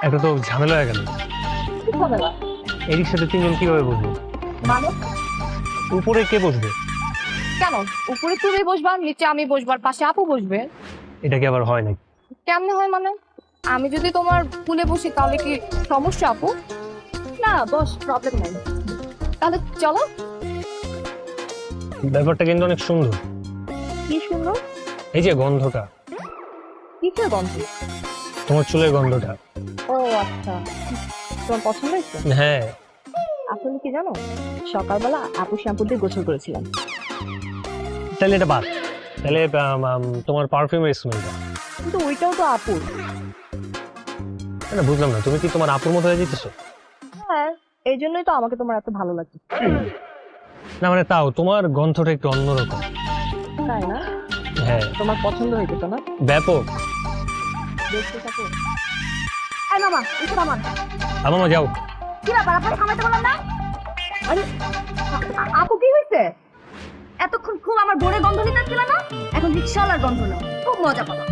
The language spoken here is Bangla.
একটা তো ঝামেলা হয়ে গেল। কি ঝামেলা? এর সাথে তিনজন কিভাবে বসবো? মানে উপরে কে বসবে? কেন? উপরে তুমি বসবা, নিচে আমি বসবার, পাশে আপু বসবে। এটা কি আবার হয় নাকি? কেমনে হয় মানে? আমি যদি তোমার ফুলে বসি তাহলে কি সমস্যা আপু? না বস, প্রবলেম নাই। তাহলে চলো। ব্যাপারটা কিন্তু অনেক সুন্দর। কি সুন্দর? এই যে গন্ধটা, কিসের গন্ধ? তোমার চুলের গন্ধটা। ও আচ্ছা, তোমার পছন্দ হয়েছে? হ্যাঁ। আসলে কি জানো, সকালবেলা আপু শ্যাম্পু দিয়ে গোসল করেছিলাম। তাহলে এটা বাদ। তাহলে তোমার পারফিউমের স্মেলটা। কিন্তু ওইটাও তো আপুর। না বুঝলাম না, তুমি কি তোমার আপুর মতো হয়ে যেতেছো? হ্যাঁ, এই জন্যই তো আমাকে তোমার এত ভালো লাগছে। না মানে তাও তোমার গন্ধটা একটু অন্যরকম। তাই না? হ্যাঁ। তোমার পছন্দ হয়ে যেত না? ব্যাপক। দেখতে থাকো। এই মামা, এসো মামা। মামা যাও। কি ব্যাপার, আপনাকে থামাইতে বললাম না? আরে আপু কি হয়েছে? এতক্ষণ খুব আমার বোনের গন্ধ নিতে ছিল না, এখন রিক্সাওয়ালার গন্ধ না, খুব মজা পাবা।